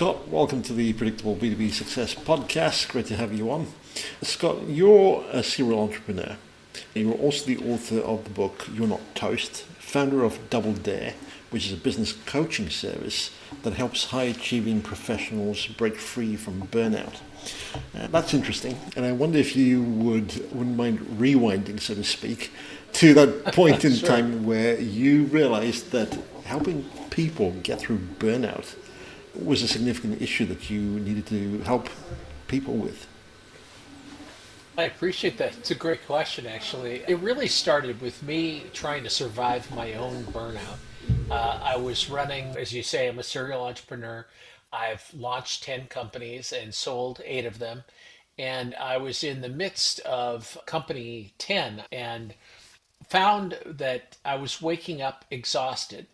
Scott, welcome to the Predictable B2B Success Podcast. Great to have you on. Scott, you're a serial entrepreneur. You're also the author of the book You're Not Toast, founder of Double Dare, which is a business coaching service that helps high-achieving professionals break free from burnout. That's interesting, and I wonder if you wouldn't mind rewinding, so to speak, to that point in Sure. time where you realized that helping people get through burnout was a significant issue that you needed to help people with. I appreciate that. It's a great question, actually. It really started with me trying to survive my own burnout. I was running, as you say, I'm a serial entrepreneur. I've launched 10 companies and sold 8 of them. And I was in the midst of company 10 and found that I was waking up exhausted.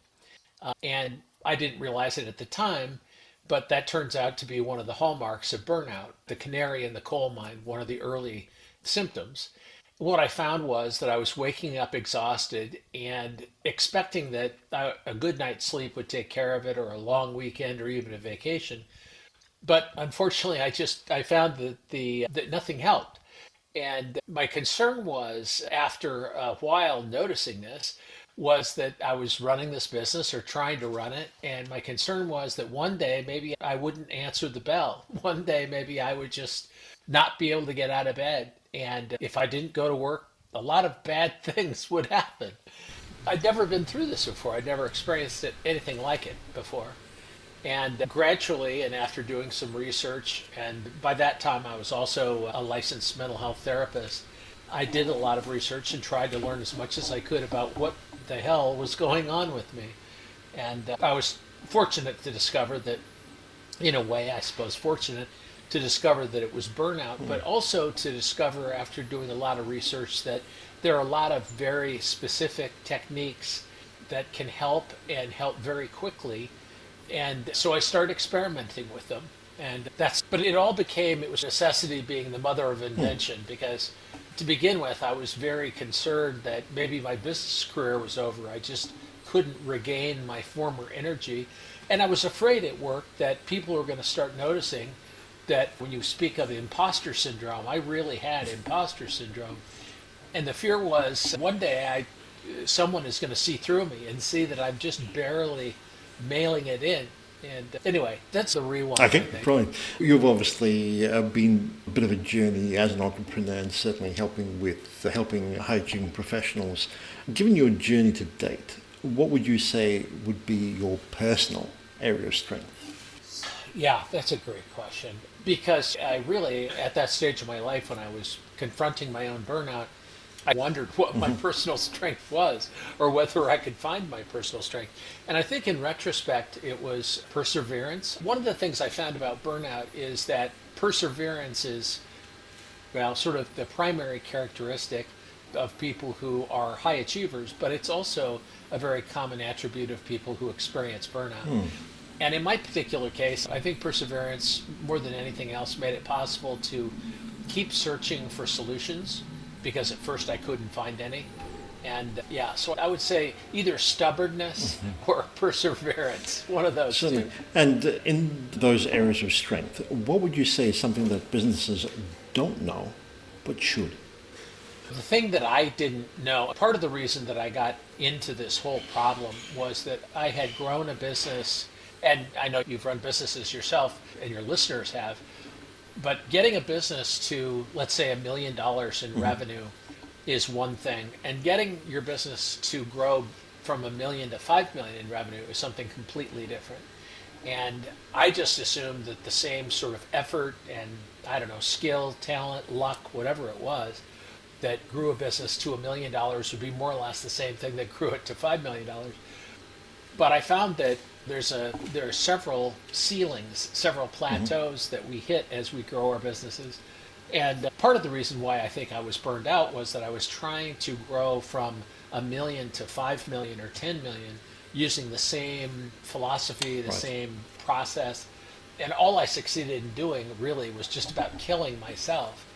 And I didn't realize it at the time, but that turns out to be one of the hallmarks of burnout, the canary in the coal mine, one of the early symptoms. What I found was that I was waking up exhausted and expecting that a good night's sleep would take care of it, or a long weekend, or even a vacation. But unfortunately, I found that nothing helped. And my concern was, after a while noticing this, was that I was running this business or trying to run it. And my concern was that one day maybe I wouldn't answer the bell. One day maybe I would just not be able to get out of bed. And if I didn't go to work, a lot of bad things would happen. I'd never been through this before. I'd never experienced anything like it before. And gradually, and after doing some research, and by that time I was also a licensed mental health therapist, I did a lot of research and tried to learn as much as I could about what the hell was going on with me. And I was fortunate to discover that, in a way, I suppose, fortunate to discover that it was burnout, but also to discover, after doing a lot of research, that there are a lot of very specific techniques that can help, and help very quickly. And so I started experimenting with them. But it was necessity being the mother of invention, because to begin with, I was very concerned that maybe my business career was over. I just couldn't regain my former energy. And I was afraid at work that people were going to start noticing that when you speak of imposter syndrome, I really had imposter syndrome. And the fear was one day someone is going to see through me and see that I'm just barely mailing it in. And anyway, that's the rewind. Okay, I think. right. You've obviously been a bit of a journey as an entrepreneur, and certainly helping high-achieving professionals. Given your journey to date, what would you say would be your personal area of strength? Yeah, that's a great question. Because I really, at that stage of my life when I was confronting my own burnout, I wondered what my personal strength was, or whether I could find my personal strength. And I think in retrospect, it was perseverance. One of the things I found about burnout is that perseverance is, well, sort of the primary characteristic of people who are high achievers, but it's also a very common attribute of people who experience burnout. And in my particular case, I think perseverance, more than anything else, made it possible to keep searching for solutions, because at first I couldn't find any. And so I would say either stubbornness or perseverance, one of those Certainly. two. And in those areas of strength, what would you say is something that businesses don't know but should? The thing that I didn't know, part of the reason that I got into this whole problem was that I had grown a business, and I know you've run businesses yourself and your listeners have, but getting a business to, let's say, $1 million in revenue is one thing, and getting your business to grow from $1 million to $5 million in revenue is something completely different. And I just assumed that the same sort of effort and, I don't know, skill, talent, luck, whatever it was, that grew a business to $1 million would be more or less the same thing that grew it to $5 million. But I found that there are several ceilings, several plateaus that we hit as we grow our businesses. And part of the reason why I think I was burned out was that I was trying to grow from $1 million to $5 million or $10 million using the same philosophy, the same process. And all I succeeded in doing really was just about killing myself.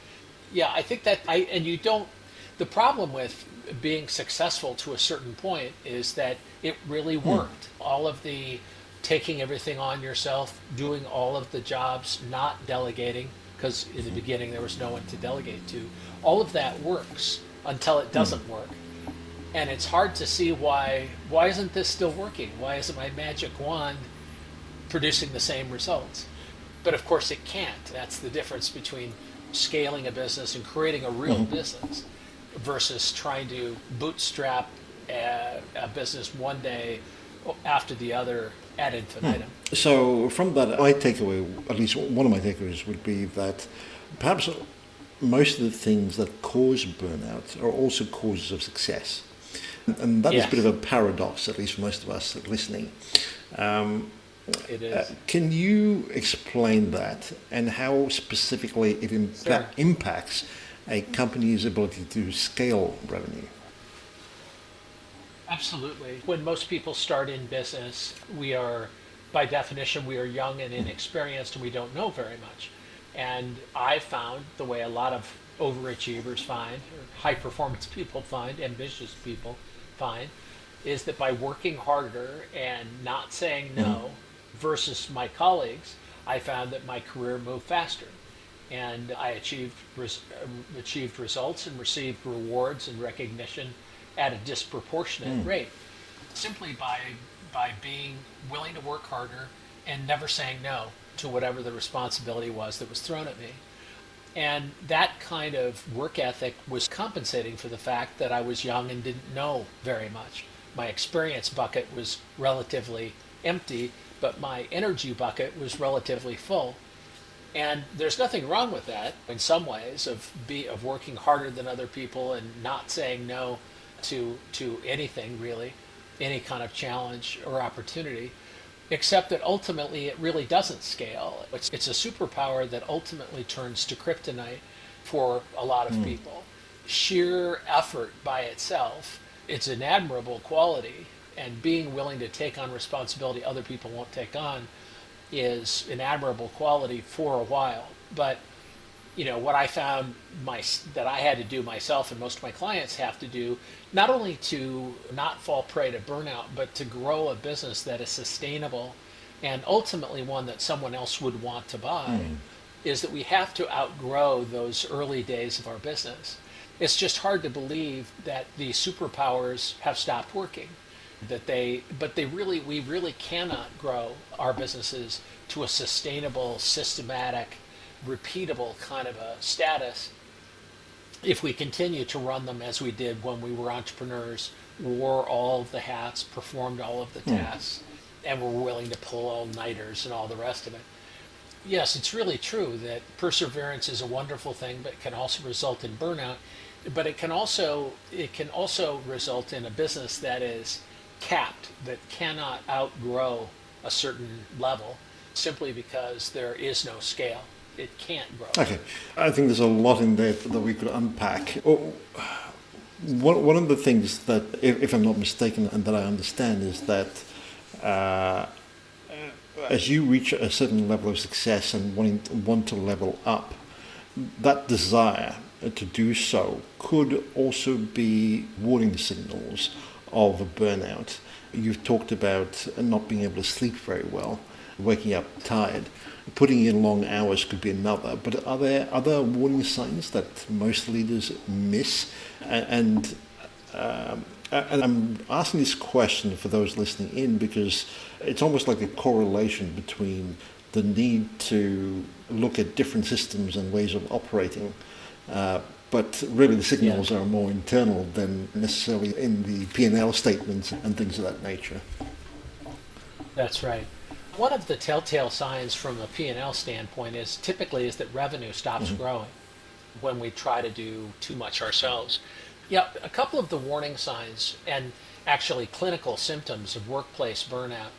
Yeah, I think the problem with being successful to a certain point is that it really worked. All of the taking everything on yourself, doing all of the jobs, not delegating, because in the beginning there was no one to delegate to. All of that works until it doesn't work. And it's hard to see why isn't this still working? Why isn't my magic wand producing the same results? But of course it can't. That's the difference between scaling a business and creating a real business versus trying to bootstrap a business one day after the other ad infinitum. So from that, my takeaway, at least one of my takeaways, would be that perhaps most of the things that cause burnout are also causes of success. And that is a bit of a paradox, at least for most of us listening. It is. Can you explain that and how specifically it impacts a company's ability to scale revenue? Absolutely. When most people start in business, by definition, we are young and inexperienced and we don't know very much. And I found, the way a lot of overachievers find, or high performance people find, ambitious people find, is that by working harder and not saying no versus my colleagues, I found that my career moved faster. And I achieved results and received rewards and recognition at a disproportionate rate, simply by being willing to work harder and never saying no to whatever the responsibility was that was thrown at me. And that kind of work ethic was compensating for the fact that I was young and didn't know very much. My experience bucket was relatively empty, but my energy bucket was relatively full. And there's nothing wrong with that in some ways, of working harder than other people and not saying no to anything really, any kind of challenge or opportunity, except that ultimately it really doesn't scale. It's a superpower that ultimately turns to kryptonite for a lot of people. Sheer effort by itself, it's an admirable quality, and being willing to take on responsibility other people won't take on is an admirable quality for a while. But what I found that I had to do myself, and most of my clients have to do, not only to not fall prey to burnout, but to grow a business that is sustainable and ultimately one that someone else would want to buy, is that we have to outgrow those early days of our business. It's just hard to believe that the superpowers have stopped working. We really cannot grow our businesses to a sustainable, systematic, repeatable kind of a status if we continue to run them as we did when we were entrepreneurs, wore all of the hats, performed all of the tasks, and were willing to pull all-nighters and all the rest of it. Yes, it's really true that perseverance is a wonderful thing, but it can also result in burnout. But it can also result in a business that is capped, that cannot outgrow a certain level simply because there is no scale. It can't grow. Okay, I think there's a lot in there that we could unpack. One of the things that, if I'm not mistaken, and that I understand, is that as you reach a certain level of success and want to level up, that desire to do so could also be warning signals of a burnout. You've talked about not being able to sleep very well, waking up tired. Putting in long hours could be another, but are there other warning signs that most leaders miss? And I'm asking this question for those listening in because it's almost like a correlation between the need to look at different systems and ways of operating, but really the signals are more internal than necessarily in the P&L statements and things of that nature. That's right. One of the telltale signs from a P&L standpoint is that revenue stops growing when we try to do too much ourselves. Yeah, a couple of the warning signs and actually clinical symptoms of workplace burnout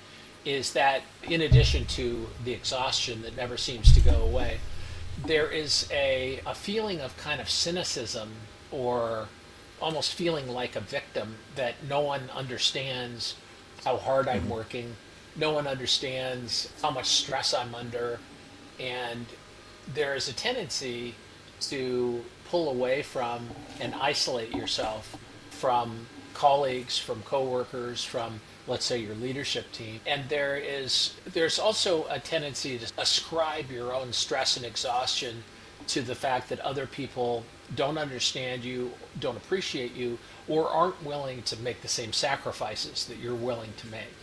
is that in addition to the exhaustion that never seems to go away, there is a feeling of kind of cynicism, or almost feeling like a victim, that no one understands how hard I'm working. No one understands how much stress I'm under, and there is a tendency to pull away from and isolate yourself from colleagues, from coworkers, from let's say, your leadership team. And there's also a tendency to ascribe your own stress and exhaustion to the fact that other people don't understand you, don't appreciate you, or aren't willing to make the same sacrifices that you're willing to make.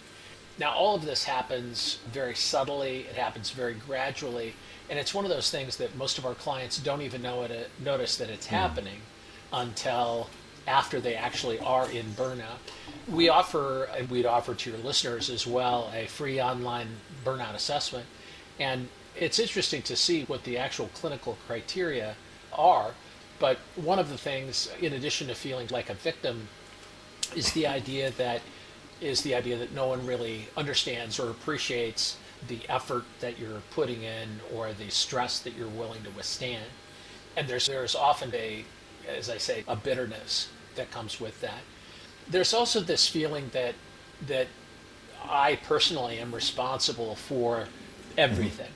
Now, all of this happens very subtly, it happens very gradually, and it's one of those things that most of our clients don't even notice that it's happening until after they actually are in burnout. We offer, and we'd offer to your listeners as well, a free online burnout assessment. And it's interesting to see what the actual clinical criteria are. But one of the things, in addition to feeling like a victim, is the idea that no one really understands or appreciates the effort that you're putting in or the stress that you're willing to withstand. And there's often as I say, a bitterness that comes with that. There's also this feeling that I personally am responsible for everything.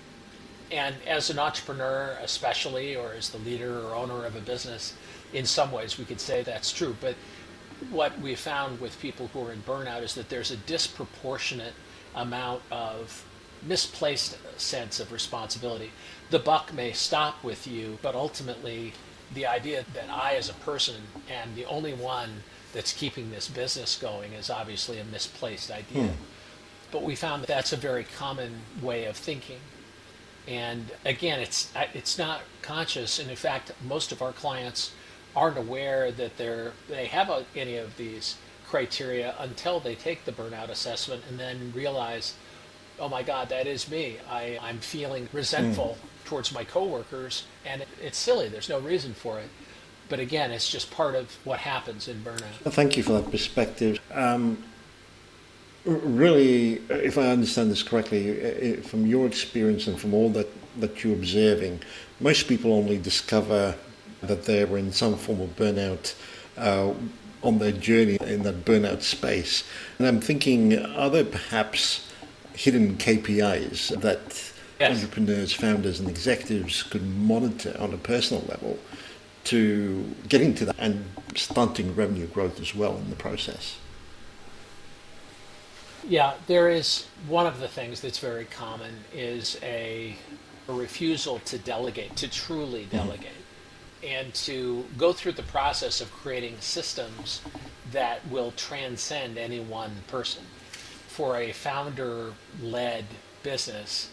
And as an entrepreneur, especially, or as the leader or owner of a business, in some ways we could say that's true. But what we found with people who are in burnout is that there's a disproportionate amount of misplaced sense of responsibility. The buck may stop with you, but ultimately the idea that I as a person am the only one that's keeping this business going is obviously a misplaced idea. But we found that that's a very common way of thinking. And again, it's not conscious, and in fact, most of our clients aren't aware that they have any of these criteria until they take the burnout assessment and then realize, oh my God, that is me. I'm feeling resentful towards my coworkers, and it's silly. There's no reason for it. But again, it's just part of what happens in burnout. Thank you for that perspective. Really, if I understand this correctly, from your experience and from all that you're observing, most people only discover that they're in some form of burnout on their journey in that burnout space. And I'm thinking, are there perhaps hidden KPIs that entrepreneurs, founders, and executives could monitor on a personal level to getting to that and stunting revenue growth as well in the process? Yeah, there is one of the things that's very common is a refusal to delegate, to truly delegate, and to go through the process of creating systems that will transcend any one person. For a founder-led business,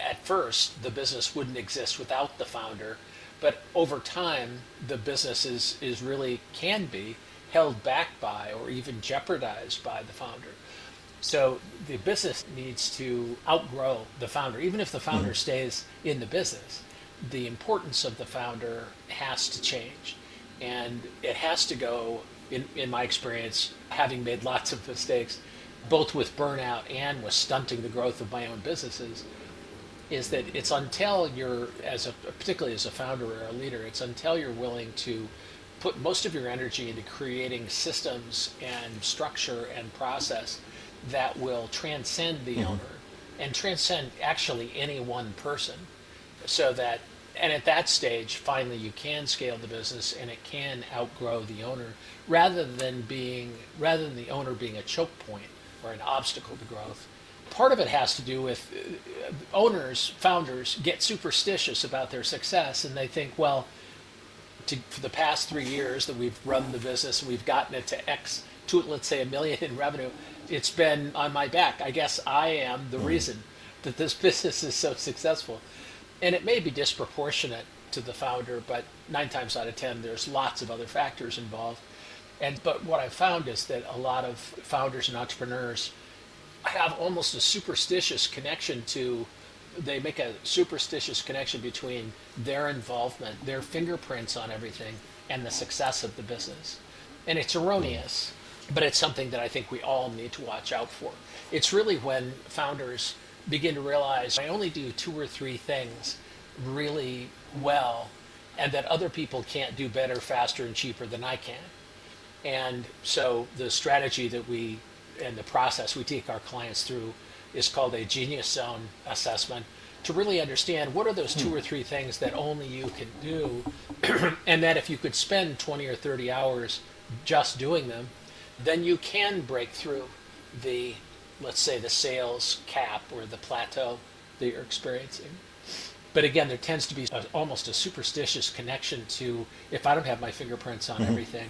at first, the business wouldn't exist without the founder, but over time, the business is really can be held back by or even jeopardized by the founder. So the business needs to outgrow the founder. Even if the founder stays in the business, the importance of the founder has to change. And it has to go, in my experience, having made lots of mistakes, both with burnout and with stunting the growth of my own businesses, is that it's until you're, particularly as a founder or a leader, it's until you're willing to put most of your energy into creating systems and structure and process that will transcend the owner and transcend actually any one person, so that, and at that stage, finally you can scale the business and it can outgrow the owner rather than the owner being a choke point or an obstacle to growth. Part of it has to do with founders get superstitious about their success, and they think, well, for the past 3 years that we've run the business, we've gotten it to X, to let's say $1 million in revenue, it's been on my back. I guess I am the reason that this business is so successful. And it may be disproportionate to the founder, but 9 times out of 10, there's lots of other factors involved. But what I've found is that a lot of founders and entrepreneurs have almost a superstitious connection they make a superstitious connection between their involvement, their fingerprints on everything, and the success of the business. And it's erroneous, but it's something that I think we all need to watch out for. It's really when founders begin to realize I only do 2 or 3 things really well, and that other people can't do better, faster, and cheaper than I can. And so the strategy and the process we take our clients through is called a genius zone assessment, to really understand what are those 2 or 3 things that only you can do, and that if you could spend 20 or 30 hours just doing them, then you can break through the, let's say, the sales cap or the plateau that you're experiencing. But again, there tends to be almost a superstitious connection to, if I don't have my fingerprints on everything,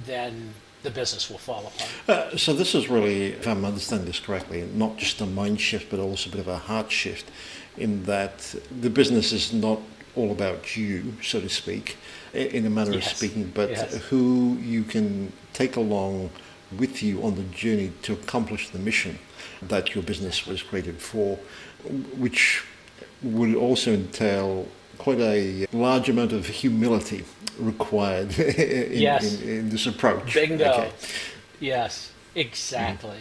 then the business will fall apart. So this is really, if I'm understanding this correctly, not just a mind shift, but also a bit of a heart shift, in that the business is not all about you, so to speak, in a manner of speaking, but who you can take along with you on the journey to accomplish the mission that your business was created for, which would also entail quite a large amount of humility required in this approach. Bingo. Okay. Yes, exactly.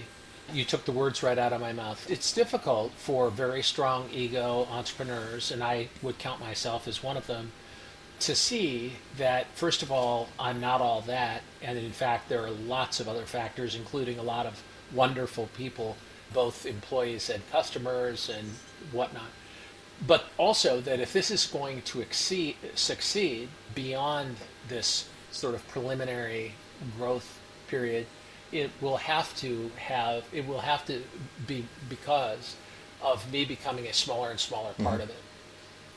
You took the words right out of my mouth. It's difficult for very strong ego entrepreneurs, and I would count myself as one of them, to see that, first of all, I'm not all that, and in fact, there are lots of other factors, including a lot of wonderful people, both employees and customers and whatnot. But also that if this is going to succeed beyond this sort of preliminary growth period, it will have to be because of me becoming a smaller and smaller part of it.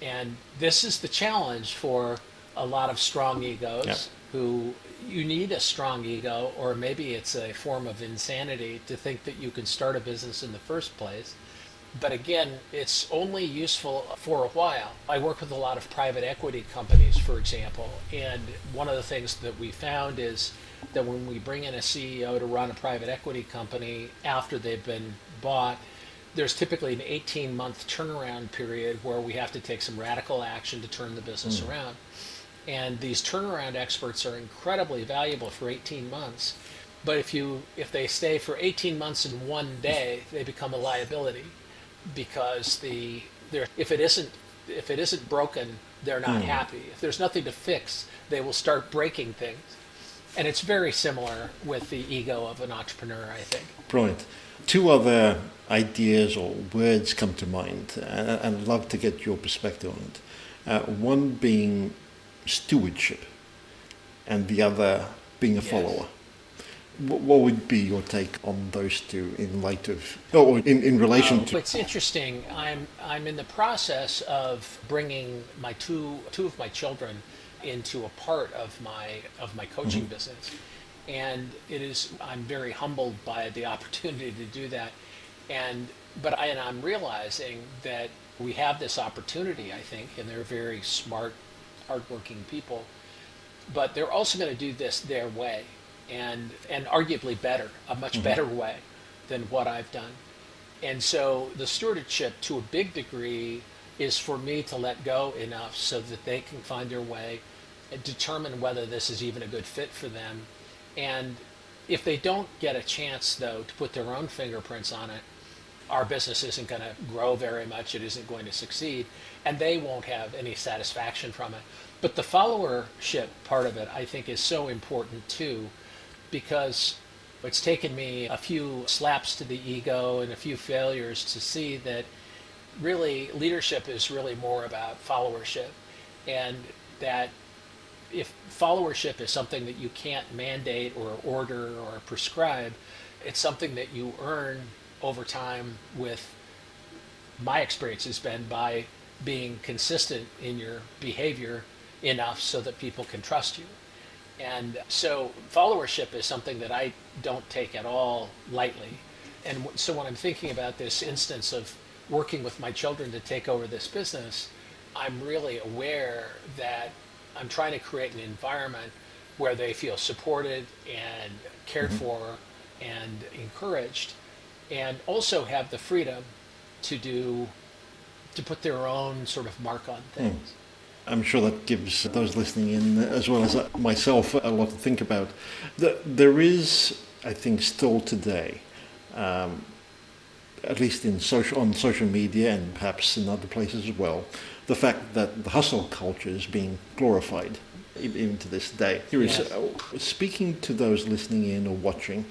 And this is the challenge for a lot of strong egos who, you need a strong ego, or maybe it's a form of insanity to think that you can start a business in the first place. But again, it's only useful for a while. I work with a lot of private equity companies, for example, and one of the things that we found is that when we bring in a CEO to run a private equity company after they've been bought, there's typically an 18-month turnaround period where we have to take some radical action to turn the business around. And these turnaround experts are incredibly valuable for 18 months. But if they stay for 18 months in one day, they become a liability, because if it isn't broken, they're not happy. If there's nothing to fix, they will start breaking things. And it's very similar with the ego of an entrepreneur, I think. Brilliant. Two other ideas or words come to mind, and I'd love to get your perspective on it. One being stewardship, and the other being a follower. What would be your take on those two in light of, or in relation to? It's interesting. I'm in the process of bringing my two of my children into a part of my coaching business, and I'm very humbled by the opportunity to do that, but I'm realizing that we have this opportunity, I think, and they're very smart, hardworking people, but they're also going to do this their way, and arguably a much better way than what I've done. And so the stewardship, to a big degree, is for me to let go enough so that they can find their way and determine whether this is even a good fit for them. And if they don't get a chance, though, to put their own fingerprints on it, our business isn't going to grow very much, it isn't going to succeed, and they won't have any satisfaction from it. But the followership part of it, I think, is so important too, because it's taken me a few slaps to the ego and a few failures to see that really leadership is really more about followership, and that if followership is something that you can't mandate or order or prescribe, it's something that you earn over time. With my experience has been by being consistent in your behavior enough so that people can trust you. And so followership is something that I don't take at all lightly. And so when I'm thinking about this instance of working with my children to take over this business, I'm really aware that I'm trying to create an environment where they feel supported and cared for and encouraged, and also have the freedom to put their own sort of mark on things. I'm sure that gives those listening in, as well as myself, a lot to think about. There is, I think, still today, at least on social media and perhaps in other places as well, the fact that the hustle culture is being glorified even to this day. Speaking to those listening in or watching,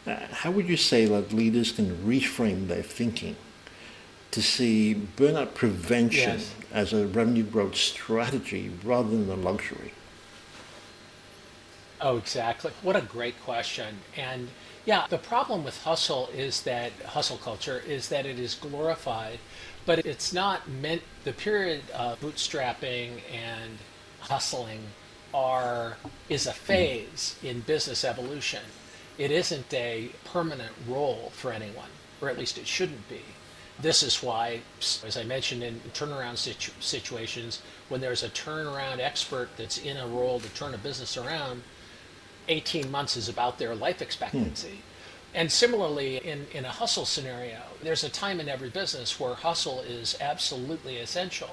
how would you say that leaders can reframe their thinking to see burnout prevention as a revenue growth strategy rather than a luxury? Oh, exactly. What a great question. And yeah, the problem with hustle culture is that it is glorified, but it's not meant, the period of bootstrapping and hustling are is a phase in business evolution. It isn't a permanent role for anyone, or at least it shouldn't be. This is why, as I mentioned, in turnaround situations, when there's a turnaround expert that's in a role to turn a business around, 18 months is about their life expectancy. And similarly, in a hustle scenario, there's a time in every business where hustle is absolutely essential,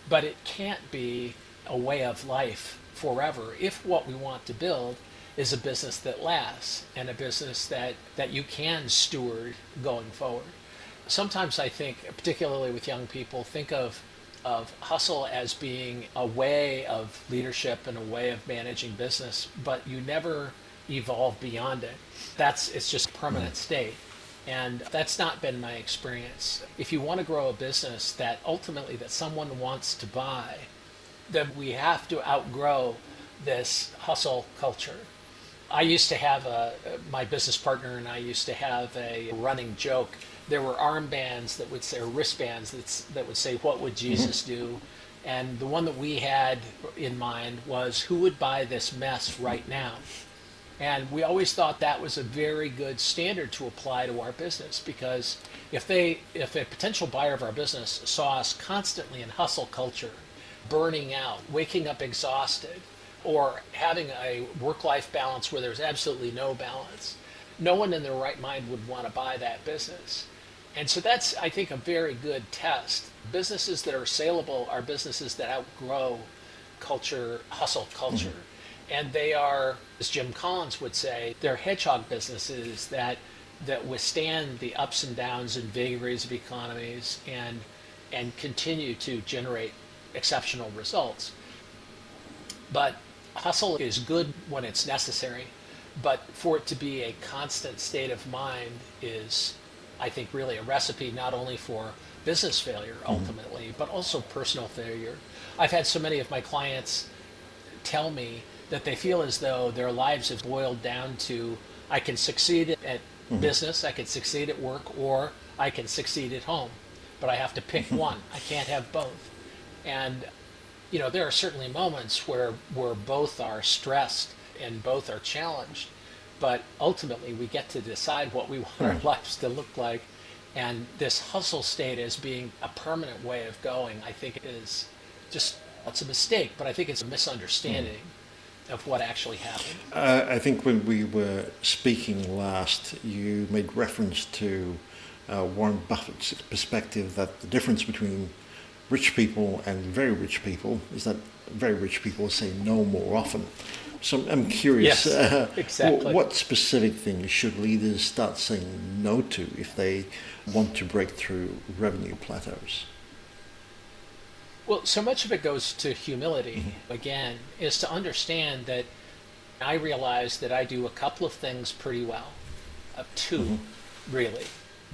but it can't be a way of life forever if what we want to build is a business that lasts and a business that you can steward going forward. Sometimes I think, particularly with young people, think of hustle as being a way of leadership and a way of managing business, but you never evolve beyond it. It's just a permanent state. And that's not been my experience. If you want to grow a business that ultimately that someone wants to buy, then we have to outgrow this hustle culture. I used to have my business partner and I used to have a running joke. There were armbands that would say, or wristbands that would say, "What would Jesus do?" And the one that we had in mind was, "Who would buy this mess right now?" And we always thought that was a very good standard to apply to our business, because if a potential buyer of our business saw us constantly in hustle culture, burning out, waking up exhausted, or having a work-life balance where there's absolutely no balance, no one in their right mind would want to buy that business. And so that's, I think, a very good test. Businesses that are saleable are businesses that outgrow hustle culture. And they are, as Jim Collins would say, they're hedgehog businesses that withstand the ups and downs and vagaries of economies and continue to generate exceptional results. But hustle is good when it's necessary, but for it to be a constant state of mind is, I think, really a recipe not only for business failure ultimately, but also personal failure. I've had so many of my clients tell me that they feel as though their lives have boiled down to, I can succeed at business, I can succeed at work, or I can succeed at home, but I have to pick one. I can't have both. And there are certainly moments where both are stressed and both are challenged, but ultimately we get to decide what we want our lives to look like. And this hustle state as being a permanent way of going, I think is just, it's a mistake, but I think it's a misunderstanding of what actually happened. I think when we were speaking last, you made reference to Warren Buffett's perspective that the difference between rich people and very rich people is that very rich people say no more often. So I'm curious, Yes, exactly. what specific things should leaders start saying no to if they want to break through revenue plateaus? Well, so much of it goes to humility, again, is to understand that I realize that I do a couple of things pretty well, two, really,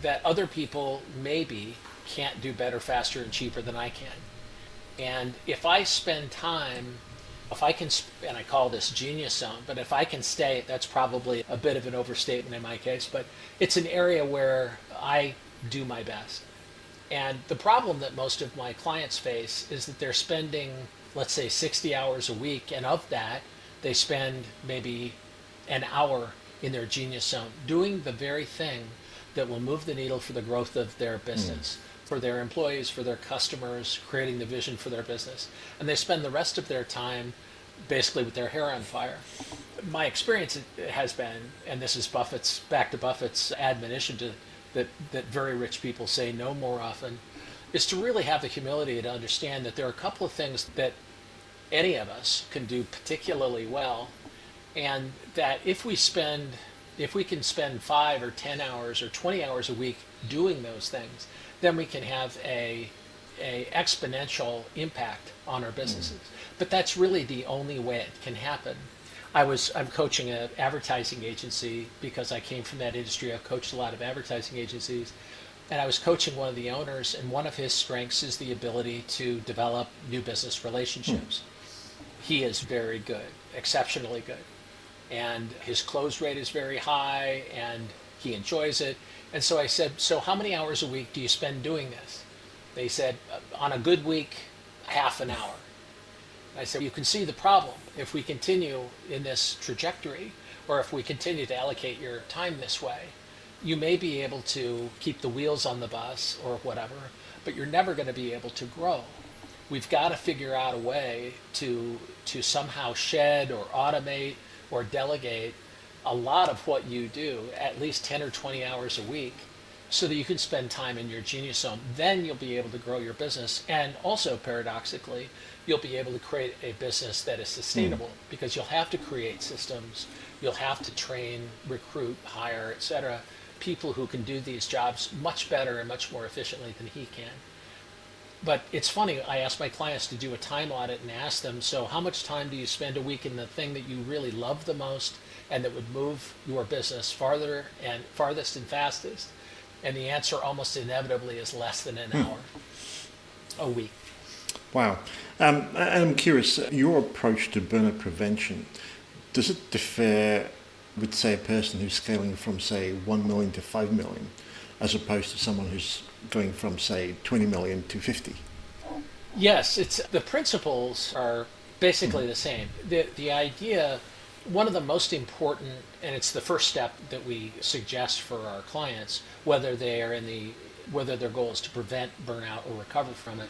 that other people maybe can't do better, faster, and cheaper than I can. And if I spend time, if I can, and I call this genius zone, but if I can stay, that's probably a bit of an overstatement in my case, but it's an area where I do my best. And the problem that most of my clients face is that they're spending, let's say, 60 hours a week, and of that, they spend maybe an hour in their genius zone doing the very thing that will move the needle for the growth of their business, for their employees, for their customers, creating the vision for their business. And they spend the rest of their time basically with their hair on fire. My experience has been, and this is back to Buffett's admonition that very rich people say no more often, is to really have the humility to understand that there are a couple of things that any of us can do particularly well, and that if we can spend 5 or 10 hours or 20 hours a week doing those things, then we can have a exponential impact on our businesses. But that's really the only way it can happen. I'm coaching an advertising agency because I came from that industry. I've coached a lot of advertising agencies, and I was coaching one of the owners, and one of his strengths is the ability to develop new business relationships. He is very good, exceptionally good. and his close rate is very high and he enjoys it. And so I said, so how many hours a week do you spend doing this? They said, on a good week, half an hour. I said, you can see the problem. If we continue in this trajectory, or if we continue to allocate your time this way, you may be able to keep the wheels on the bus or whatever, but you're never going to be able to grow. We've got to figure out a way to somehow shed or automate or delegate a lot of what you do, at least 10 or 20 hours a week, so that you can spend time in your genius zone. Then you'll be able to grow your business. And also, paradoxically, you'll be able to create a business that is sustainable because you'll have to create systems, you'll have to train, recruit, hire, etc., people who can do these jobs much better and much more efficiently than he can. But it's funny, I ask my clients to do a time audit and ask them, so how much time do you spend a week in the thing that you really love the most and that would move your business farther and farthest and fastest? And the answer almost inevitably is less than an hour a week. Wow. I'm curious, your approach to burnout prevention, does it differ with, say, a person who's scaling from, say, 1 million to 5 million, as opposed to someone who's going from, say, 20 million to 50? Yes, the principles are basically the same. The idea, one of the most important, and it's the first step that we suggest for our clients, whether their goal is to prevent burnout or recover from it,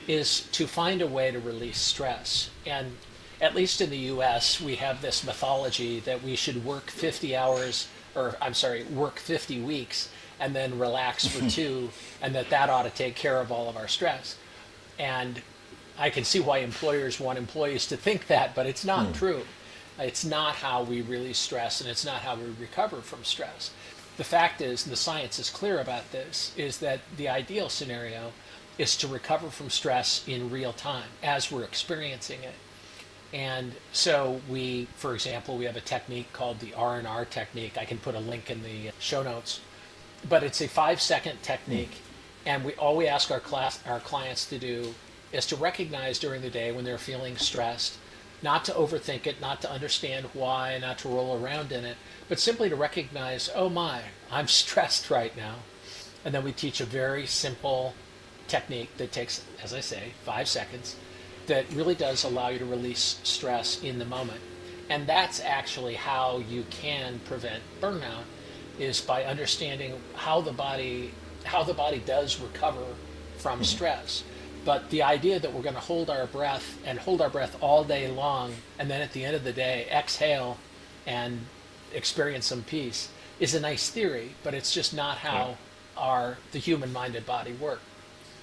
is to find a way to release stress. And at least in the US, we have this mythology that we should work 50 hours, or I'm sorry, work 50 weeks and then relax for 2, and that ought to take care of all of our stress. And I can see why employers want employees to think that, but it's not true. It's not how we release stress, and it's not how we recover from stress. The fact is, and the science is clear about this, is that the ideal scenario is to recover from stress in real time as we're experiencing it. And so for example, we have a technique called the R&R Technique. I can put a link in the show notes. But it's a 5-second technique, and all we ask our clients to do is to recognize during the day when they're feeling stressed, not to overthink it, not to understand why, not to roll around in it, but simply to recognize, oh my, I'm stressed right now. And then we teach a very simple technique that takes, as I say, 5 seconds, that really does allow you to release stress in the moment. And that's actually how you can prevent burnout, is by understanding how the body does recover from stress. But the idea that we're going to hold our breath all day long, and then at the end of the day exhale and experience some peace, is a nice theory, but it's just not how the human-minded body works.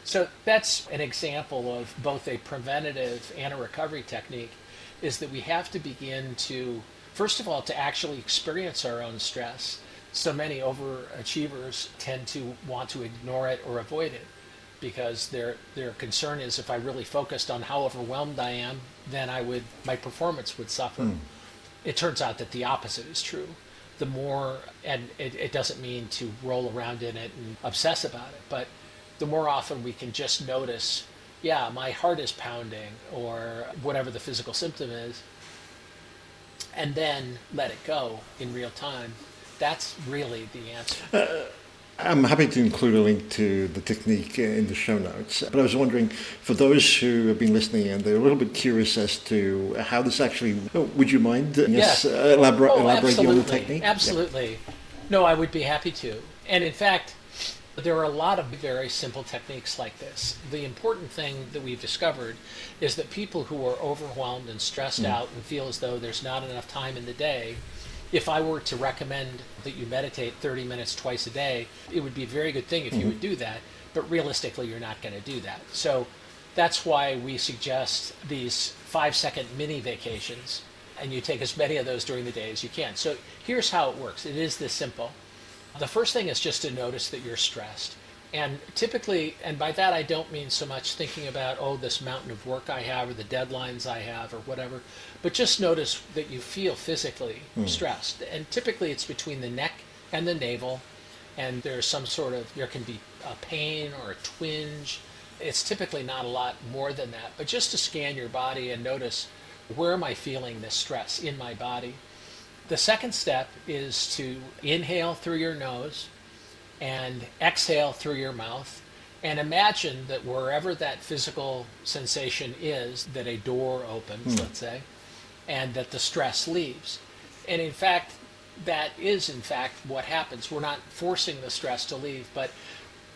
So that's an example of both a preventative and a recovery technique, is that we have to begin to, first of all, to actually experience our own stress. So many overachievers tend to want to ignore it or avoid it because their concern is, if I really focused on how overwhelmed I am, then my performance would suffer. It turns out that the opposite is true. The more, and it doesn't mean to roll around in it and obsess about it, but the more often we can just notice, yeah, my heart is pounding, or whatever the physical symptom is, and then let it go in real time, that's really the answer. I'm happy to include a link to the technique in the show notes. But I was wondering, for those who have been listening and they're a little bit curious as to how this actually, would you mind elaborating on the technique? Absolutely. Yeah. No, I would be happy to. And in fact, there are a lot of very simple techniques like this. The important thing that we've discovered is that people who are overwhelmed and stressed out and feel as though there's not enough time in the day, if I were to recommend that you meditate 30 minutes twice a day, it would be a very good thing if you would do that, but realistically you're not going to do that. So that's why we suggest these 5-second mini vacations, and you take as many of those during the day as you can. So here's how it works. It is this simple. The first thing is just to notice that you're stressed. And typically, and by that I don't mean so much thinking about, this mountain of work I have or the deadlines I have or whatever, but just notice that you feel physically stressed. And typically it's between the neck and the navel, and there can be a pain or a twinge. It's typically not a lot more than that, but just to scan your body and notice, where am I feeling this stress in my body? The second step is to inhale through your nose and exhale through your mouth. And imagine that wherever that physical sensation is, that a door opens, let's say, and that the stress leaves. And in fact, that is in fact what happens. We're not forcing the stress to leave, but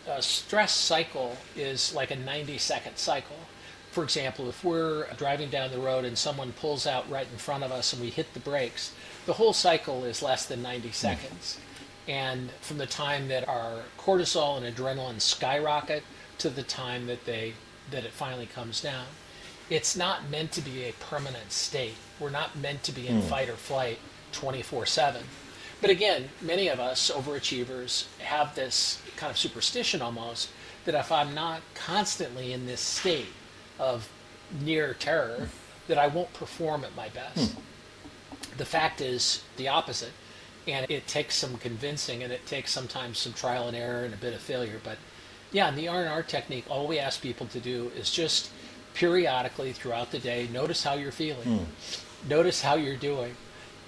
a stress cycle is like a 90-second cycle. For example, if we're driving down the road and someone pulls out right in front of us and we hit the brakes, the whole cycle is less than 90 seconds. And from the time that our cortisol and adrenaline skyrocket to the time that it finally comes down, it's not meant to be a permanent state. We're not meant to be in fight or flight 24/7. But again, many of us overachievers have this kind of superstition almost that if I'm not constantly in this state of near terror, that I won't perform at my best. The fact is the opposite. And it takes some convincing, and it takes sometimes some trial and error and a bit of failure. But yeah, in the R&R technique, all we ask people to do is just periodically throughout the day, notice how you're feeling, notice how you're doing.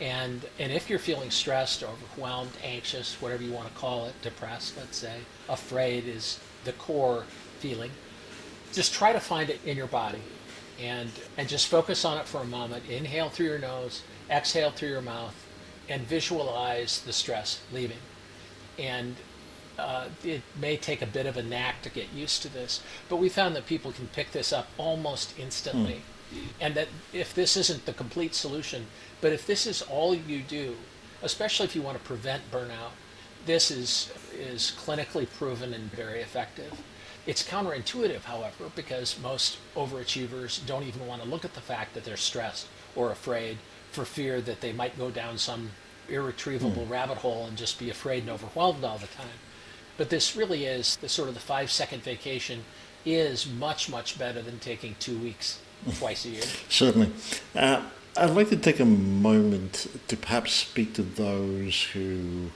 And if you're feeling stressed, overwhelmed, anxious, whatever you want to call it, depressed, let's say, afraid is the core feeling, just try to find it in your body and just focus on it for a moment. Inhale through your nose, exhale through your mouth, and visualize the stress leaving. And it may take a bit of a knack to get used to this, but we found that people can pick this up almost instantly. And that if this isn't the complete solution, but if this is all you do, especially if you want to prevent burnout, this is clinically proven and very effective. It's counterintuitive, however, because most overachievers don't even want to look at the fact that they're stressed or afraid for fear that they might go down some irretrievable rabbit hole and just be afraid and overwhelmed all the time. But this really is the sort of the 5-second vacation is much, much better than taking 2 weeks twice a year. Certainly. I'd like to take a moment to perhaps speak to those who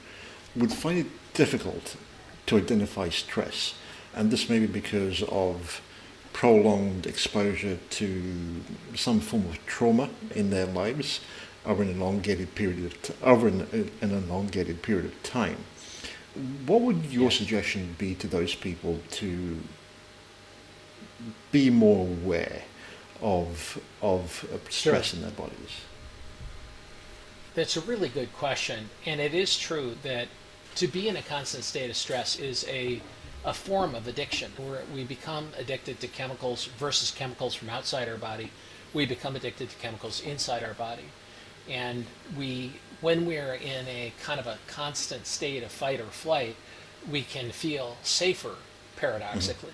would find it difficult to identify stress. And this may be because of prolonged exposure to some form of trauma in their lives over an elongated period of time. What would your suggestion be to those people to be more aware of stress in their bodies? That's a really good question, and it is true that to be in a constant state of stress is a form of addiction, where we become addicted to chemicals versus chemicals from outside our body. We become addicted to chemicals inside our body. And when we're in a kind of a constant state of fight or flight, we can feel safer, paradoxically,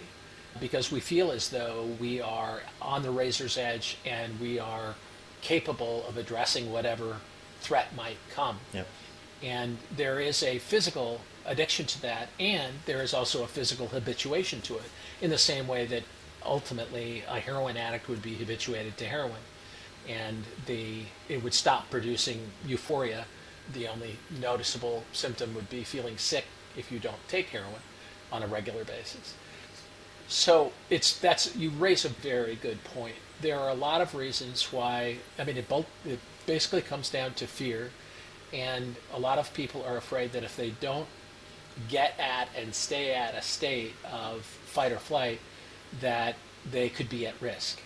because we feel as though we are on the razor's edge and we are capable of addressing whatever threat might come. Yep. And there is a physical addiction to that, and there is also a physical habituation to it, in the same way that ultimately a heroin addict would be habituated to heroin. And it would stop producing euphoria. The only noticeable symptom would be feeling sick if you don't take heroin on a regular basis. So you raise a very good point. There are a lot of reasons why. I mean, it basically comes down to fear, and a lot of people are afraid that if they don't get at and stay at a state of fight or flight, that they could be at risk.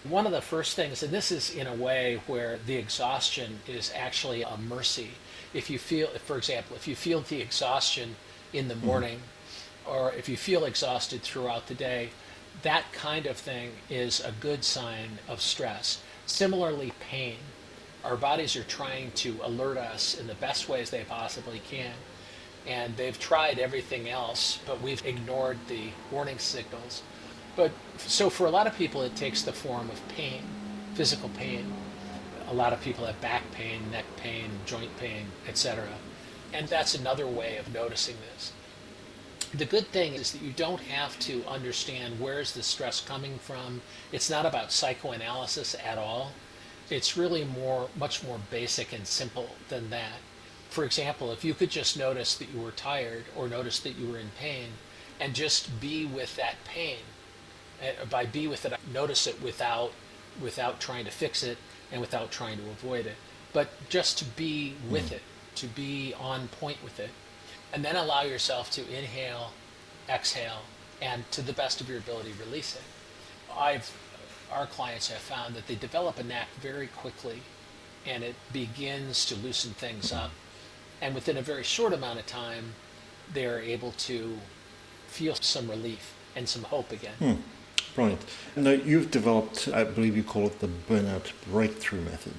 One of the first things, and this is in a way where the exhaustion is actually a mercy. If you feel, for example, if you feel the exhaustion in the morning, or if you feel exhausted throughout the day, that kind of thing is a good sign of stress. Similarly, pain. Our bodies are trying to alert us in the best ways they possibly can. And they've tried everything else, but we've ignored the warning signals. But so for a lot of people, it takes the form of pain, physical pain. A lot of people have back pain, neck pain, joint pain, etc. And that's another way of noticing this. The good thing is that you don't have to understand where's the stress coming from. It's not about psychoanalysis at all. It's really much more basic and simple than that. For example, if you could just notice that you were tired or notice that you were in pain and just be with that pain, by be with it, notice it without trying to fix it and without trying to avoid it, but just to be with it, to be on point with it, and then allow yourself to inhale, exhale, and to the best of your ability, release it. Our clients have found that they develop a knack very quickly, and it begins to loosen things up. And within a very short amount of time, they're able to feel some relief and some hope again. Right. Now, you've developed, I believe you call it the burnout breakthrough method.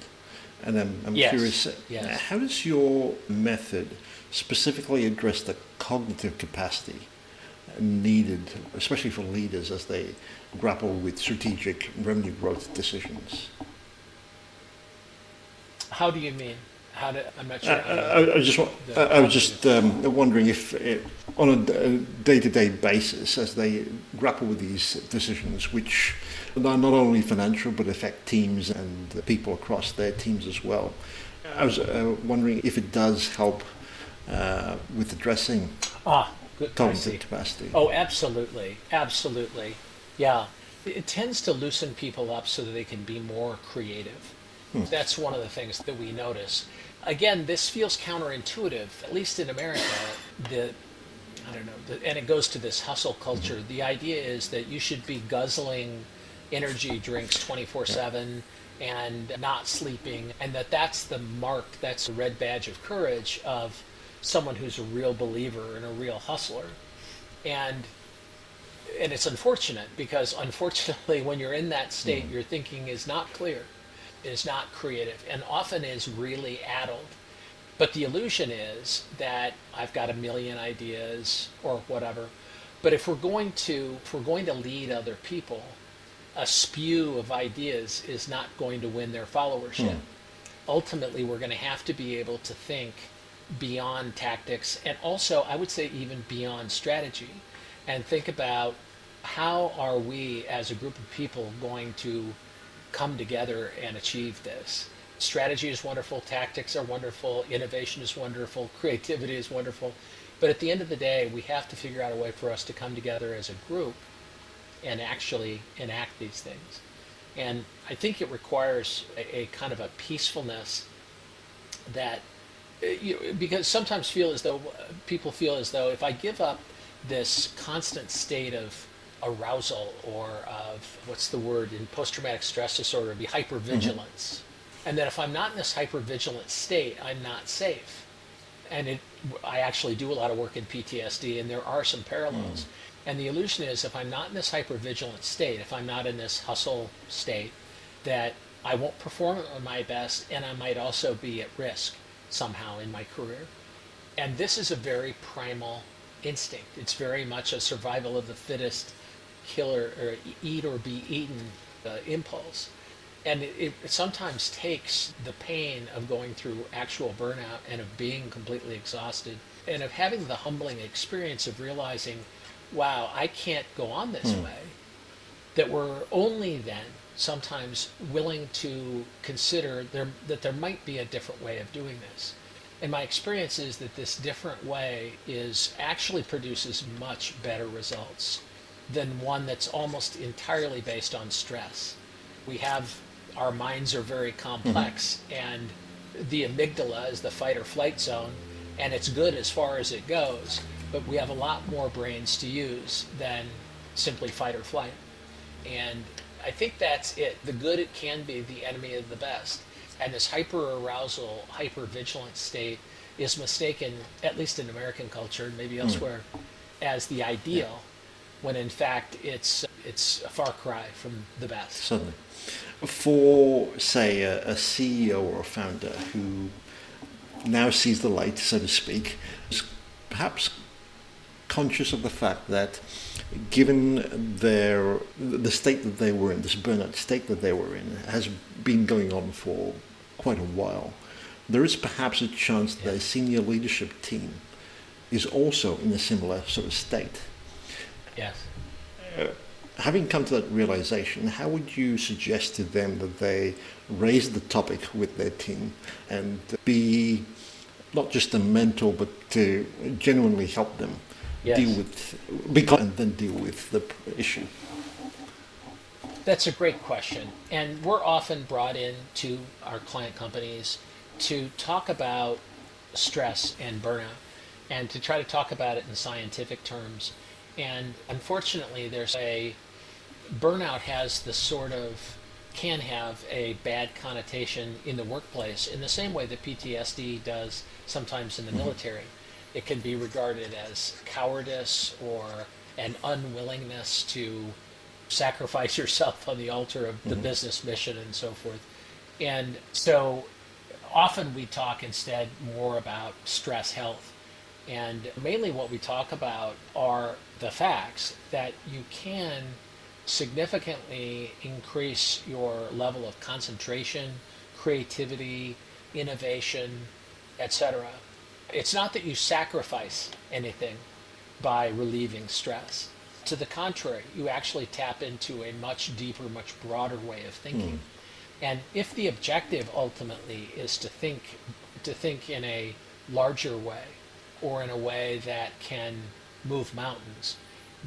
And I'm Yes, curious, yes. how does your method specifically address the cognitive capacity needed, especially for leaders as they grapple with strategic revenue growth decisions? How do you mean? I'm not sure. I was just wondering if, on a day-to-day basis, as they grapple with these decisions, which are not only financial but affect teams and the people across their teams as well, I was wondering if it does help with addressing Good. I cognitive see. capacity. Oh, absolutely. Absolutely. Yeah. It tends to loosen people up so that they can be more creative. That's one of the things that we notice. Again, this feels counterintuitive, at least in America. I don't know, and it goes to this hustle culture. The idea is that you should be guzzling energy drinks 24/7 and not sleeping, and that's the mark, that's the red badge of courage of someone who's a real believer and a real hustler. And it's unfortunate because unfortunately when you're in that state, your thinking is not clear, is not creative, and often is really addled. But the illusion is that I've got a million ideas or whatever. But if we're going to lead other people, a spew of ideas is not going to win their followership. Ultimately, we're going to have to be able to think beyond tactics, and also I would say even beyond strategy, and think about how are we as a group of people going to come together and achieve this. Strategy is wonderful, tactics are wonderful, innovation is wonderful, creativity is wonderful, but at the end of the day, we have to figure out a way for us to come together as a group and actually enact these things. And I think it requires a kind of a peacefulness that, because sometimes people feel as though if I give up this constant state of arousal or of, what's the word in post-traumatic stress disorder, be hypervigilance. And that if I'm not in this hypervigilant state, I'm not safe. And I actually do a lot of work in PTSD, and there are some parallels. And the illusion is if I'm not in this hypervigilant state, if I'm not in this hustle state, that I won't perform at my best, and I might also be at risk somehow in my career. And this is a very primal instinct. It's very much a survival of the fittest, killer or eat or be eaten impulse. And it sometimes takes the pain of going through actual burnout and of being completely exhausted and of having the humbling experience of realizing, wow, I can't go on this way, that we're only then sometimes willing to consider that there might be a different way of doing this. And my experience is that this different way actually produces much better results than one that's almost entirely based on stress. Our minds are very complex, and the amygdala is the fight or flight zone, and it's good as far as it goes, but we have a lot more brains to use than simply fight or flight. And I think that's it. The good, it can be the enemy of the best. And this hyper-arousal, hyper-vigilant state is mistaken, at least in American culture, and maybe elsewhere, as the ideal, when in fact it's a far cry from the best. Certainly. For, say, a CEO or a founder who now sees the light, so to speak, is perhaps conscious of the fact that given the state that they were in, this burnout state that they were in, has been going on for quite a while, there is perhaps a chance that a senior leadership team is also in a similar sort of state. Yes. Having come to that realization, how would you suggest to them that they raise the topic with their team and be not just a mentor, but to genuinely help them deal with the issue? That's a great question. And we're often brought in to our client companies to talk about stress and burnout and to try to talk about it in scientific terms. And unfortunately, there's a burnout has the sort of can have a bad connotation in the workplace in the same way that PTSD does sometimes in the military. It can be regarded as cowardice or an unwillingness to sacrifice yourself on the altar of the business mission and so forth. And so often we talk instead more about stress health. And mainly what we talk about are the facts that you can significantly increase your level of concentration, creativity, innovation, etc. It's not that you sacrifice anything by relieving stress. To the contrary, you actually tap into a much deeper, much broader way of thinking. And if the objective ultimately is to think in a larger way or in a way that can move mountains,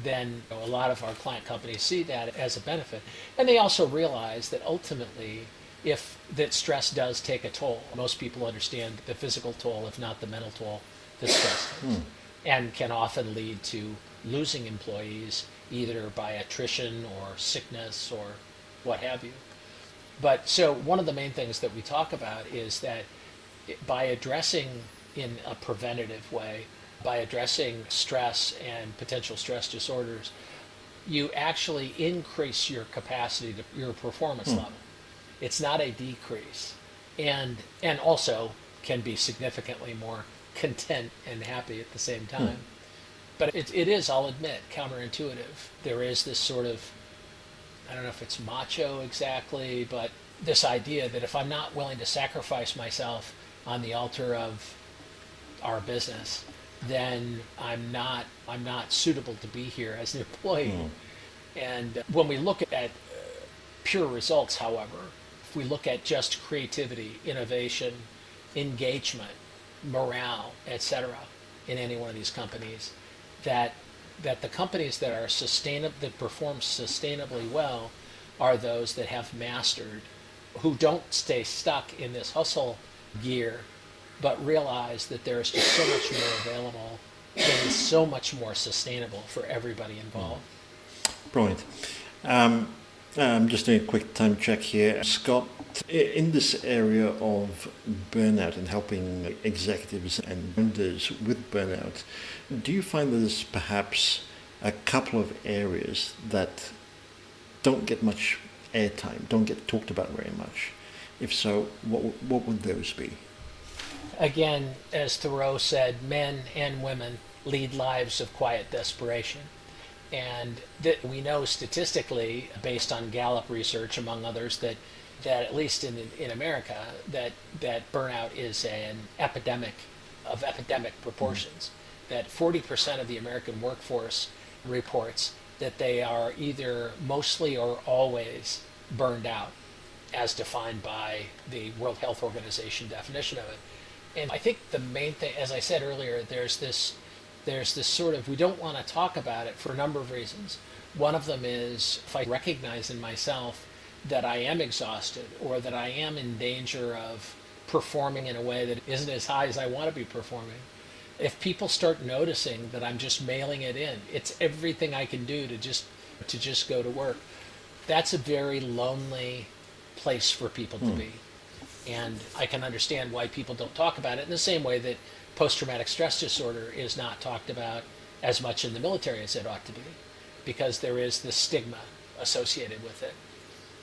then a lot of our client companies see that as a benefit. And they also realize that ultimately, if that stress does take a toll, most people understand the physical toll, if not the mental toll, that stress takes, and can often lead to losing employees either by attrition or sickness or what have you. But so one of the main things that we talk about is that by addressing in a preventative way, by addressing stress and potential stress disorders, you actually increase your capacity to your performance level. It's not a decrease, and also can be significantly more content and happy at the same time. But it is, I'll admit, counterintuitive. There is this sort of, I don't know if it's macho exactly, but this idea that if I'm not willing to sacrifice myself on the altar of our business, then I'm not suitable to be here as an employee. And when we look at pure results, however, if we look at just creativity, innovation, engagement, morale, etc., in any one of these companies, that the companies that are that perform sustainably well are those that have mastered, who don't stay stuck in this hustle gear, but realize that there is just so much more available that is so much more sustainable for everybody involved. Brilliant. I'm just doing a quick time check here. Scott, in this area of burnout and helping executives and vendors with burnout, do you find there's perhaps a couple of areas that don't get much airtime, don't get talked about very much? If so, what would those be? Again, as Thoreau said, men and women lead lives of quiet desperation. And that we know statistically, based on Gallup research, among others, that at least in America, that burnout is an epidemic of epidemic proportions. That 40% of the American workforce reports that they are either mostly or always burned out, as defined by the World Health Organization definition of it. And I think the main thing, as I said earlier, there's this sort of, we don't want to talk about it for a number of reasons. One of them is if I recognize in myself that I am exhausted or that I am in danger of performing in a way that isn't as high as I want to be performing. If people start noticing that I'm just mailing it in, it's everything I can do to just go to work. That's a very lonely place for people to be. And I can understand why people don't talk about it in the same way that post-traumatic stress disorder is not talked about as much in the military as it ought to be, because there is this stigma associated with it.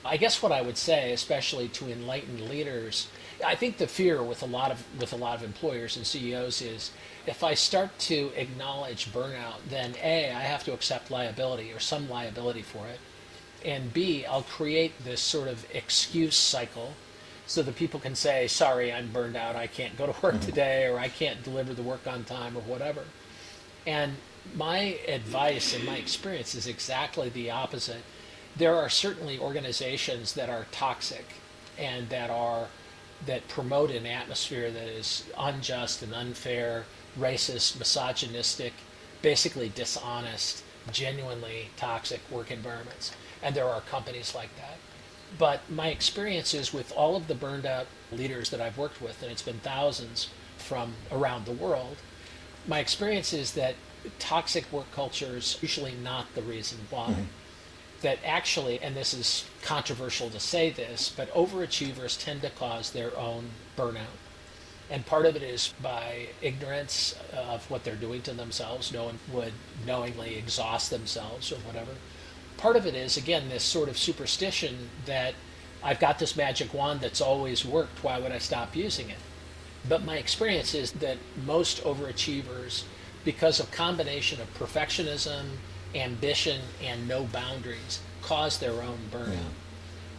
I guess what I would say, especially to enlightened leaders, I think the fear with a lot of employers and CEOs is if I start to acknowledge burnout, then A, I have to accept liability or some liability for it, and B, I'll create this sort of excuse cycle so that people can say, sorry, I'm burned out, I can't go to work today, or I can't deliver the work on time, or whatever. And my advice and my experience is exactly the opposite. There are certainly organizations that are toxic and that promote an atmosphere that is unjust and unfair, racist, misogynistic, basically dishonest, genuinely toxic work environments. And there are companies like that. But my experience is with all of the burned out leaders that I've worked with, and it's been thousands from around the world, my experience is that toxic work culture is usually not the reason why. That actually, and this is controversial to say this, but overachievers tend to cause their own burnout. And part of it is by ignorance of what they're doing to themselves. No one would knowingly exhaust themselves or whatever. Part of it is, again, this sort of superstition that I've got this magic wand that's always worked. Why would I stop using it? But my experience is that most overachievers, because of combination of perfectionism, ambition, and no boundaries, cause their own burnout.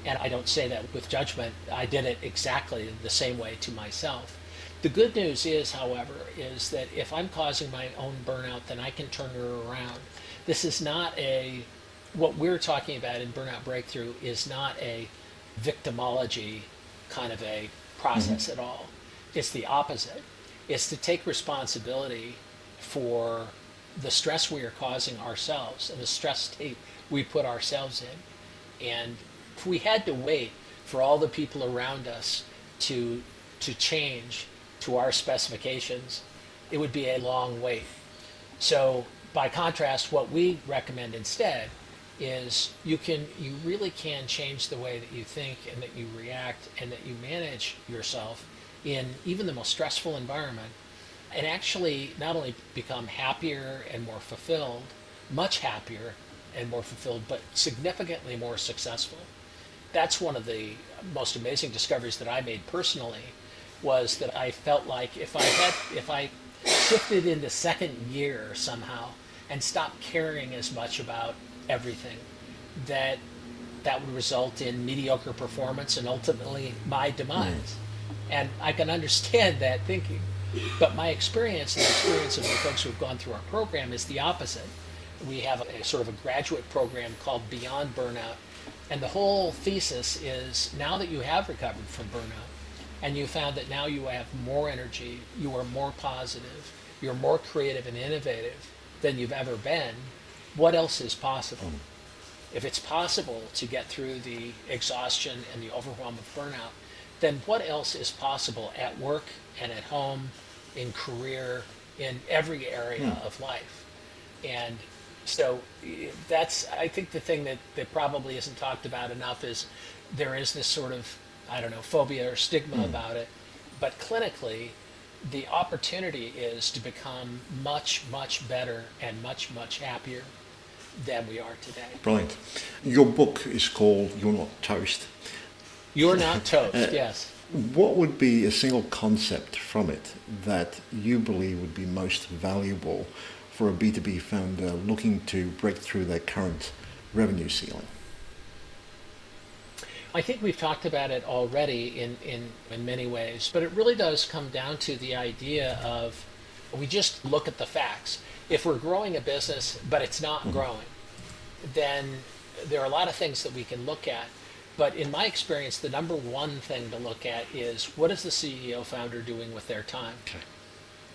And I don't say that with judgment. I did it exactly the same way to myself. The good news is, however, is that if I'm causing my own burnout, then I can turn it around. This is not what we're talking about in Burnout Breakthrough is not a victimology kind of a process at all. It's the opposite. It's to take responsibility for the stress we are causing ourselves and the stress state we put ourselves in. And if we had to wait for all the people around us to change to our specifications, it would be a long wait. So by contrast, what we recommend instead is you really can change the way that you think and that you react and that you manage yourself in even the most stressful environment, and actually not only become happier and more fulfilled, much happier and more fulfilled, but significantly more successful. That's one of the most amazing discoveries that I made personally, was that I felt like if I shifted into second gear somehow and stopped caring as much about everything, that would result in mediocre performance and ultimately my demise. And I can understand that thinking. But my experience and the experience of the folks who have gone through our program is the opposite. We have a sort of a graduate program called Beyond Burnout. And the whole thesis is, now that you have recovered from burnout and you found that now you have more energy, you are more positive, you're more creative and innovative than you've ever been, what else is possible? If it's possible to get through the exhaustion and the overwhelm of burnout, then what else is possible at work and at home, in career, in every area of life? And so that's, I think, the thing that probably isn't talked about enough is there is this sort of, I don't know, phobia or stigma about it. But clinically, the opportunity is to become much, much better and much, much happier than we are today. Brilliant. Your book is called You're Not Toast. You're Not Toast, yes. What would be a single concept from it that you believe would be most valuable for a B2B founder looking to break through their current revenue ceiling? I think we've talked about it already in many ways, but it really does come down to the idea of, we just look at the facts. If we're growing a business, but it's not growing, then there are a lot of things that we can look at. But in my experience, the number one thing to look at is, what is the CEO founder doing with their time? Okay.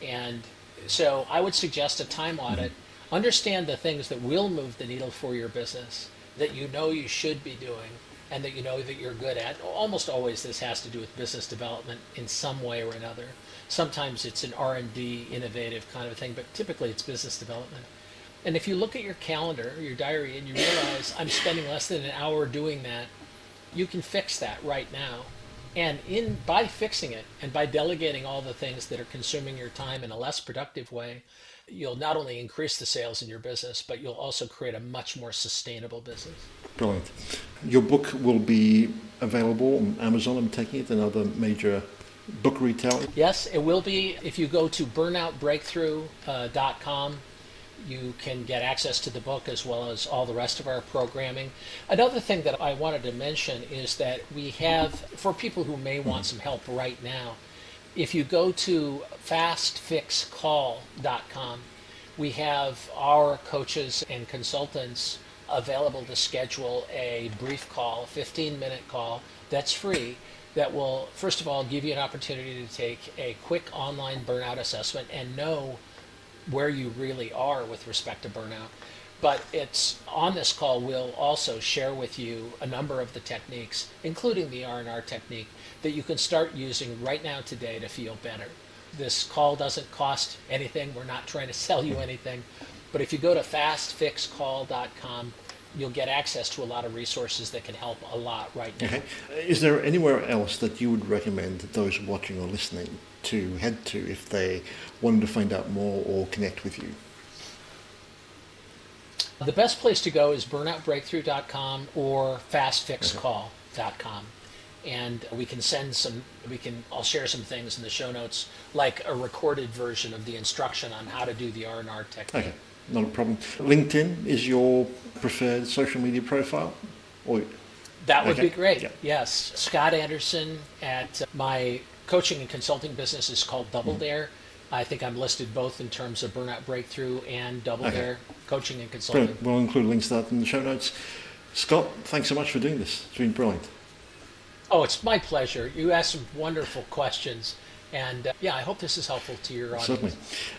And so I would suggest a time audit. Understand the things that will move the needle for your business, that you know you should be doing, and that you know that you're good at. Almost always this has to do with business development in some way or another. Sometimes it's an R&D innovative kind of thing, but typically it's business development. And if you look at your calendar, your diary, and you realize I'm spending less than an hour doing that, you can fix that right now. And by fixing it and by delegating all the things that are consuming your time in a less productive way, you'll not only increase the sales in your business, but you'll also create a much more sustainable business. Brilliant. Your book will be available on Amazon, I'm taking it, and other major book retailer? Yes, it will be. If you go to burnoutbreakthrough.com, you can get access to the book as well as all the rest of our programming. Another thing that I wanted to mention is that we have, for people who may want some help right now, if you go to fastfixcall.com, we have our coaches and consultants available to schedule a brief call, a 15-minute call that's free, that will, first of all, give you an opportunity to take a quick online burnout assessment and know where you really are with respect to burnout. But it's on this call, we'll also share with you a number of the techniques, including the R&R technique, that you can start using right now today to feel better. This call doesn't cost anything. We're not trying to sell you anything. But if you go to fastfixcall.com, you'll get access to a lot of resources that can help a lot right now. Okay. Is there anywhere else that you would recommend those watching or listening to head to if they wanted to find out more or connect with you? The best place to go is burnoutbreakthrough.com or fastfixcall.com. And I'll share some things in the show notes, like a recorded version of the instruction on how to do the R&R technique. Okay, not a problem. LinkedIn is your preferred social media profile? Or that would be great. Yeah. Yes. Scott Anderson at my coaching and consulting business is called Double Dare. I think I'm listed both in terms of Burnout Breakthrough and Double Dare coaching and consulting. Brilliant. We'll include links to that in the show notes. Scott, thanks so much for doing this. It's been brilliant. Oh, it's my pleasure. You asked some wonderful questions. And I hope this is helpful to your audience. Certainly.